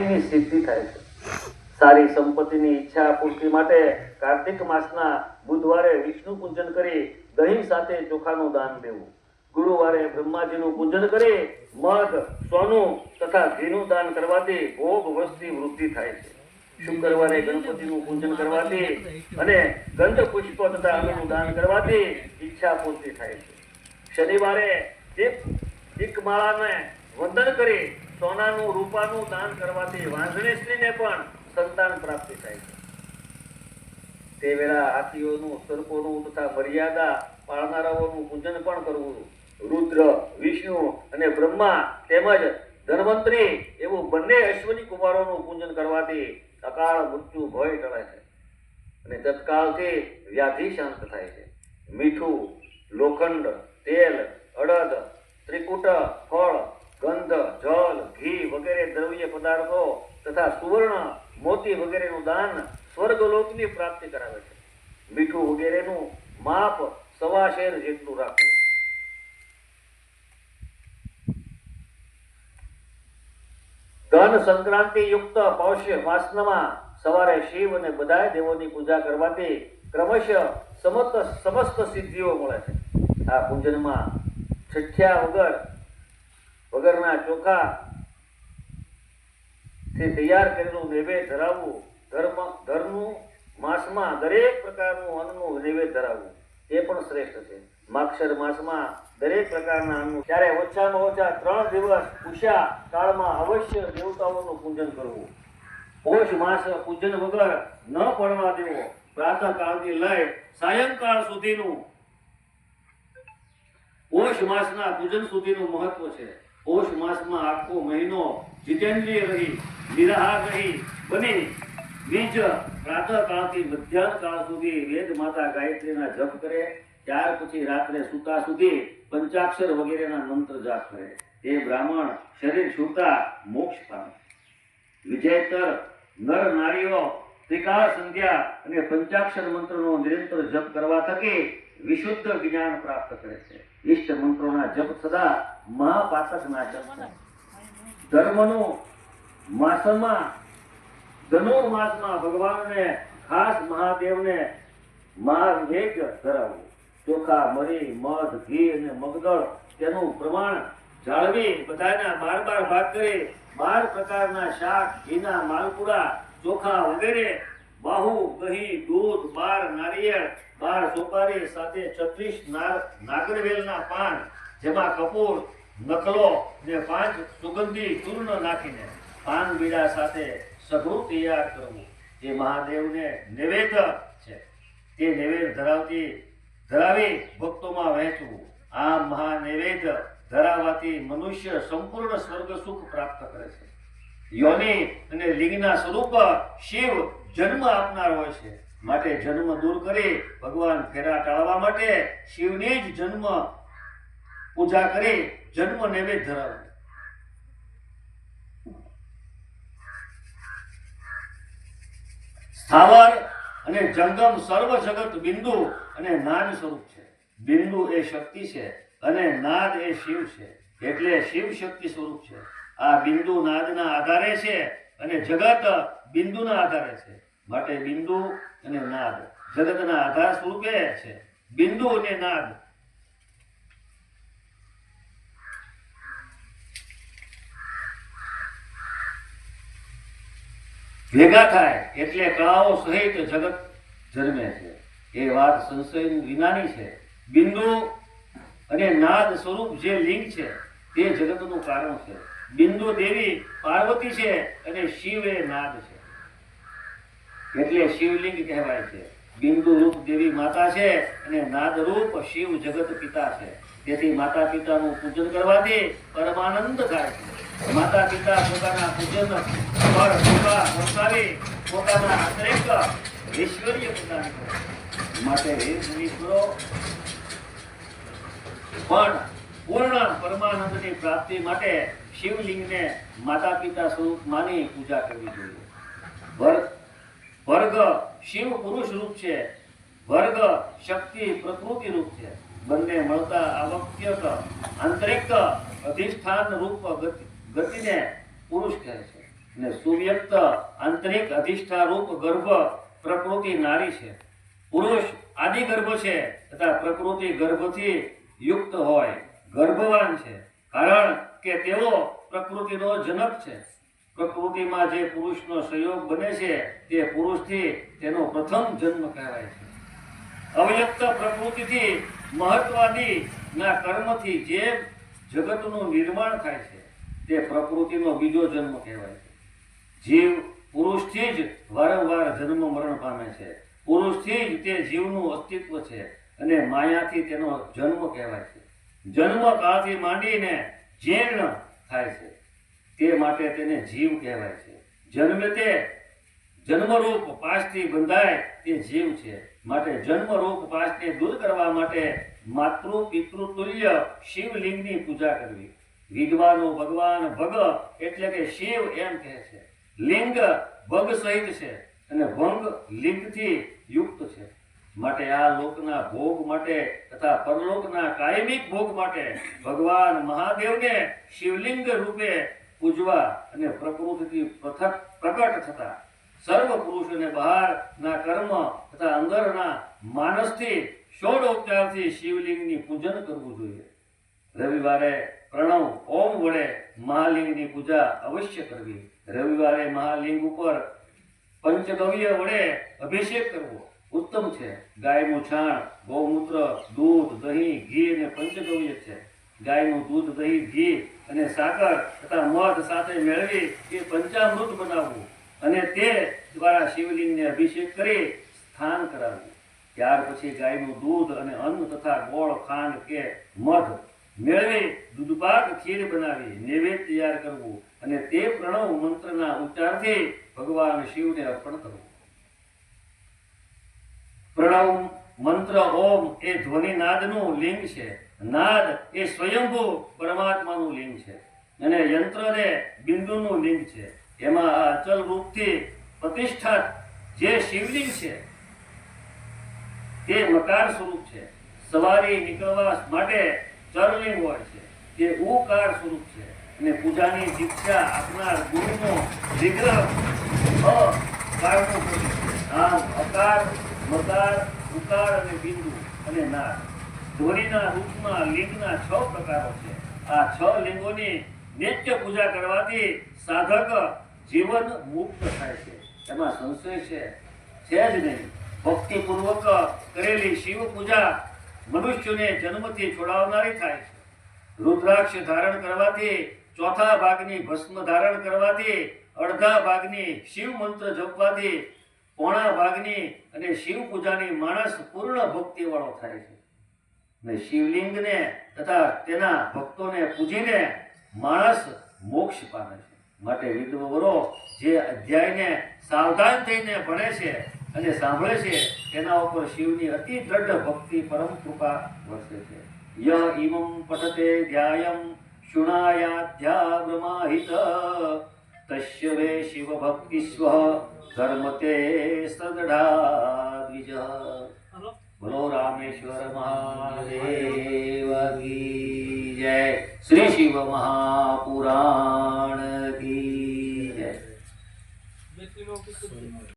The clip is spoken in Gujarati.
ની સિદ્ધિ થાય છે। સારી સંપત્તિની ઈચ્છા પૂર્તિ માટે કાર્તિક માસના બુધવારે વિષ્ણુ પૂજન કરી દહીં સાથે ચોખાનું દાન દેવું। ગુરુવારે બ્રહ્માજીનું પૂજન કરી મધ, સોનું તથા ઘીનું દાન કરવાથી ભોગ વસ્તી વૃદ્ધિ થાય છે। શુક્રવારે ગણપતિનું પૂજન કરવાથી અને ગંધ પુષ્પ તથા અન્નનું દાન કરવાથી ઈચ્છા પૂર્તિ થાય છે। શનિવારે દીપમાળાને વંદન કરી સોનાનું રૂપાનું દાન કરવાથી વાંઝણી સ્ત્રીને પણ સંતાન પ્રાપ્તિ થાય છે। તે વેળા હાથીઓનું, સર્પોનું તથા મર્યાદા પાળનારાઓનું પૂજન પણ કરવું। રુદ્ર, વિષ્ણુ અને બ્રહ્મા તેમજ ધન્વંતરી એવું બંને અશ્વની કુમારોનું પૂજન કરવાથી અકાળ મૃત્યુ ભય ટળે છે અને તત્કાળથી વ્યાધિ શાંત થાય છે। મીઠું, લોખંડ, તેલ, અડદ, ત્રિકુટ, ફળ, ગંધ, જલ, ઘી વગેરે દ્રવ્ય પદાર્થો તથા સુવર્ણ, મોતી વગેરેનું દાન સ્વર્ગલોકની પ્રાપ્તિ કરાવે છે। મીઠું વગેરેનું માપ 1.25 શેર જેટલું રાખવું। ધન સંક્રાંતિ યુક્ત પૌષ માસમાં સવારે શિવ અને બધા દેવોની પૂજા કરવાથી ક્રમશઃ સમસ્ત સિદ્ધિઓ મળે છે। આ પૂજનમાં છઠ્યા વગરના ચોખા થી તૈયાર કરેલું નૈવેદ્ય ધરાવવું। ધર્મનું માસમાં દરેક પ્રકારનું અન્નનું નૈવેદ્ય ધરાવવું એ પણ શ્રેષ્ઠ છે। માક્ષર માસમાં દરેક પ્રકારના અન્નનું, ત્યારે ઓછામાં ઓછા 3 દિવસ ઉષા કાળમાં અવશ્ય દેવતાઓનું પૂજન કરવું। પોષ માસ પૂજન વગર ન પડવા દેવો। પ્રાતઃ કાળથી લઈ સાયંકાળ સુધીનું પોષ માસના પૂજન સુધીનું મહત્વ છે। પોષ માસમાં આખો મહિનો જીતેન્દ્રિય રહી, નિરાહાર રહી બની બીજ પ્રાતઃ કાળથી મધ્યાહન કાળ સુધી વેદ માતા ગાયત્રીના જપ કરે। ત્યાર પછી રાત્રે સૂતા સુધી પંચાક્ષર વગેરેના મંત્ર જાપ કરે। તે બ્રાહ્મણ શરીર છૂટા મોક્ષ પામે। વિજેતર નર નારીઓ ત્રિકાળ સંધ્યા અને પંચાક્ષર મંત્રનો નિરંતર જપ કરવા થકી વિશુદ્ધ જ્ઞાન પ્રાપ્ત કરે છે। ઇષ્ટ મંત્રોના જપ સદા મહાપાતક નાશક છે। ધર્મનું માસમાં ધનુર્માસમાં ભગવાનને ખાસ મહાદેવને મહાવેગ ધરાવવું। ચોખા, મરી, મધ, ઘી અને મગદળ તેનું પ્રમાણ જાળવી બધાના 12 ભાગ કરી 12 પ્રકારના શાક, ઘીના માલપુરા, ચોખા વગેરે, બાહુ, દહીં, દૂધ, 12 નારિયેળ, 12 સોપારી સાથે 36 નાગરવેલના પાન, જેમાં કપૂર, નકલો ને 5 સુગંધી ચૂર્ણ નાખીને પાન બીડા સાથે સઘળું તૈયાર કરવું। જે મહાદેવને નૈવેદ્ય છે તે નૈવેદ્ય ધરાવી ભક્તોમાં વહેંચવું। આ મહાનૈવેદ્ય ધરાવવાથી મનુષ્ય સંપૂર્ણ સ્વર્ગ સુખ પ્રાપ્ત કરે છે। યોનિ અને લિંગના સ્વરૂપ શિવ જન્મ આપનાર હોય છે, માટે જન્મ દૂર કરી ભગવાન ફેરા ટાળવા માટે શિવની જ જન્મ પૂજા કરી જન્મ નૈવેદ્ય ધરાવે। સ્થાવર અને જંગમ સર્વ જગત બિંદુ અને નાદ સ્વરૂપ છે। બિંદુ એ શક્તિ છે અને નાદ એ શિવ છે, એટલે શિવ શક્તિ સ્વરૂપ છે। આ બિંદુ નાદના આધારે છે અને જગત બિંદુના આધારે છે, માટે બિંદુ અને નાદ જગતના આધાર સ્વરૂપે છે। બિંદુ અને નાદ ભેગા થાય એટલે કળાઓ સહિત જગત જન્મે છે। એ વાત સંશય વિનાની છે। બિંદુ અને નાદ સ્વરૂપ જે લિંગ છે તે જગતનું કારણ છે। બિંદુ દેવી પાર્વતી છે અને શિવ એ નાદ છે, એટલે શિવલિંગ કહેવાય છે। બિંદુ રૂપ દેવી માતા છે અને નાદ રૂપ શિવ જગત પિતા છે। તેથી માતા પિતાનું પૂજન કરવાથી પરમાનંદ થાય છે। માતા પિતા પોતાના પૂજન પર કૃપા વરસાવી પોતાના આંતરિક ઐશ્વર્ય પ્રદાન કરે, માટે હે મુનીશ્વરો પણ પૂર્ણ પરમાનંદની પ્રાપ્તિ માટે શિવલિંગને માતા પિતા સ્વરૂપ માની પૂજા કરવી જોઈએ। વર્ગ શિવ પુરુષ રૂપ છે, વર્ગ શક્તિ પ્રકૃતિ રૂપ છે। બંને મળતા આવશ્યક આંતરિક અધિષ્ઠાન રૂપ ગતિને પુરુષ કહે છે। અને સુવ્યક્ત આંતરિક અધિષ્ઠારૂપ ગર્ભ પ્રકૃતિ નારી છે. પુરુષ આદિ ગર્ભ છે તથા પ્રકૃતિ ગર્ભથી યુક્ત હોય ગર્ભવાન છે, કારણ કે તેઓ પ્રકૃતિનો જનક છે. પ્રકૃતિમાં જે પુરુષનો સંયોગ બને છે તે પુરુષથી તેનો પ્રથમ જન્મ કહેવાય છે. અવ્યક્ત પ્રકૃતિથી મહત્વાદી ના કર્મથી જે જગતનું નિર્માણ થાય છે તે પ્રકૃતિનો બીજો જન્મ કહેવાય છે. જીવ પુરુષથી જ વારંવાર જન્મ મરણ પામે છે. પુરુષથી જ તે જીવનું અસ્તિત્વ છે અને માયાથી તેનો જન્મ કહેવાય છે. જન્મ કાળથી માંડીને જીર્ણ થાય છે તે માટે તેને જીવ કહેવાય છે. જન્મે તે જન્મરૂપ પાશથી બંધાય તે જીવ છે. માટે જન્મરૂપ પાશને દૂર કરવા માટે માતૃ પિતૃ તુલ્ય શિવલિંગની પૂજા કરવી. વિદ્વાનો ભગવાન ભગ એટલે કે શિવ એમ કહે છે. લિંગ ભગ સહિત છે અને ભંગ લિંગથી યુક્ત છે. માટે આ લોકના ભોગ માટે તથા પરલોકના કાયમિક ભોગ માટે ભગવાન મહાદેવને શિવલિંગ રૂપે પૂજવા અને પ્રકૃતિથી પ્રકટ થતા સર્વ પુરુષોને બહારના કર્મ તથા અંદરના માનસથી ષોડોપચારથી શિવલિંગની પૂજન કરવું જોઈએ. રવિવારે પ્રણવ ઓમ વડે મહાલિંગની પૂજા અવશ્ય કરવી. રવિવારે મહાલિંગ ઉપર પંચગવ્ય વડે અભિષેક કરવો ઉત્તમ છે. ગાયનું છાણ, ગૌમૂત્ર, દૂધ, દહીં, ઘી અને પંચગવ્ય છે. ગાયનું દૂધ, દહીં, ઘી અને સાકર તથા મધ સાથે મેળવી એ પંચામૃત બનાવવું અને તે દ્વારા શિવલિંગને અભિષેક કરી સ્નાન કરાવવું. ત્યાર પછી ગાયનું દૂધ અને અન્ન તથા ગોળ, ખાંડ કે મધ મેળવી દૂધપાક ખીર બનાવી નૈવેદ્ય તૈયાર કરવું અને તે પ્રણવ મંત્રના ઉચ્ચારથી ભગવાન શિવને અર્પણ કરવું. પ્રણવ મંત્ર ઓમ એ ધ્વનિનાદનું લિંગ છે. નાદ એ સ્વયંભૂ પરમાત્માનું લિંગ છે અને યંત્રને બિંદુનું લિંગ છે. એમાં આ અચલ રૂપથી પ્રતિષ્ઠિત જે શિવલિંગ છે તે મકાર સ્વરૂપ છે. સવારી નીકળવા માટે ચરલિંગ હોય છે તે ઉકાર સ્વરૂપ છે અને પૂજાની દીક્ષા આપનાર ગુરુનો વિગ્રહ અકારનું પ્રતીક છે. આમ અકાર, મકાર, ઉકાર અને બિંદુ અને નાદ ધ્વનિના રૂપમાં લિંગના 6 પ્રકારો છે. આ 6 લિંગોની નિત્ય પૂજા કરવાથી સાધક જીવન મુક્ત થાય છે. એમાં સંશય છે જ નહીં. ભક્તિપૂર્વક કરેલી શિવ પૂજા મનુષ્યને જન્મથી છોડાવનારી થાય છે. રુદ્રાક્ષ ધારણ કરવાથી, ચોથા ભાગની ભસ્મ ધારણ કરવાથી, અડધા ભાગની શિવ મંત્ર જપવાથી, પોણા ભાગની અને શિવ પૂજાની માણસ પૂર્ણ ભક્તિ વાળો થાય છે. ને શિવલિંગને તથા તેના ભક્તોને પૂજીને માણસ મોક્ષ પામે છે. માટે વિદ્વવરો જે અધ્યાયને સાવધાન થઈને ભણે છે અને સાંભળે છે તેના ઉપર શિવની અતિ દ્રઢ ભક્તિ પરમ કૃપા વરસે છે. ય ઇમં પઠતે ધ્યાયમ શુણાયાધ્યા બ્રહ્માહિત તસ્ય વે શિવ ભક્તિ સ્વ ધર્મતે સદડા દ્વિજ. બોલો રામેશ્વર મહાદેવ કી જય. શ્રી શિવ મહાપુરાણ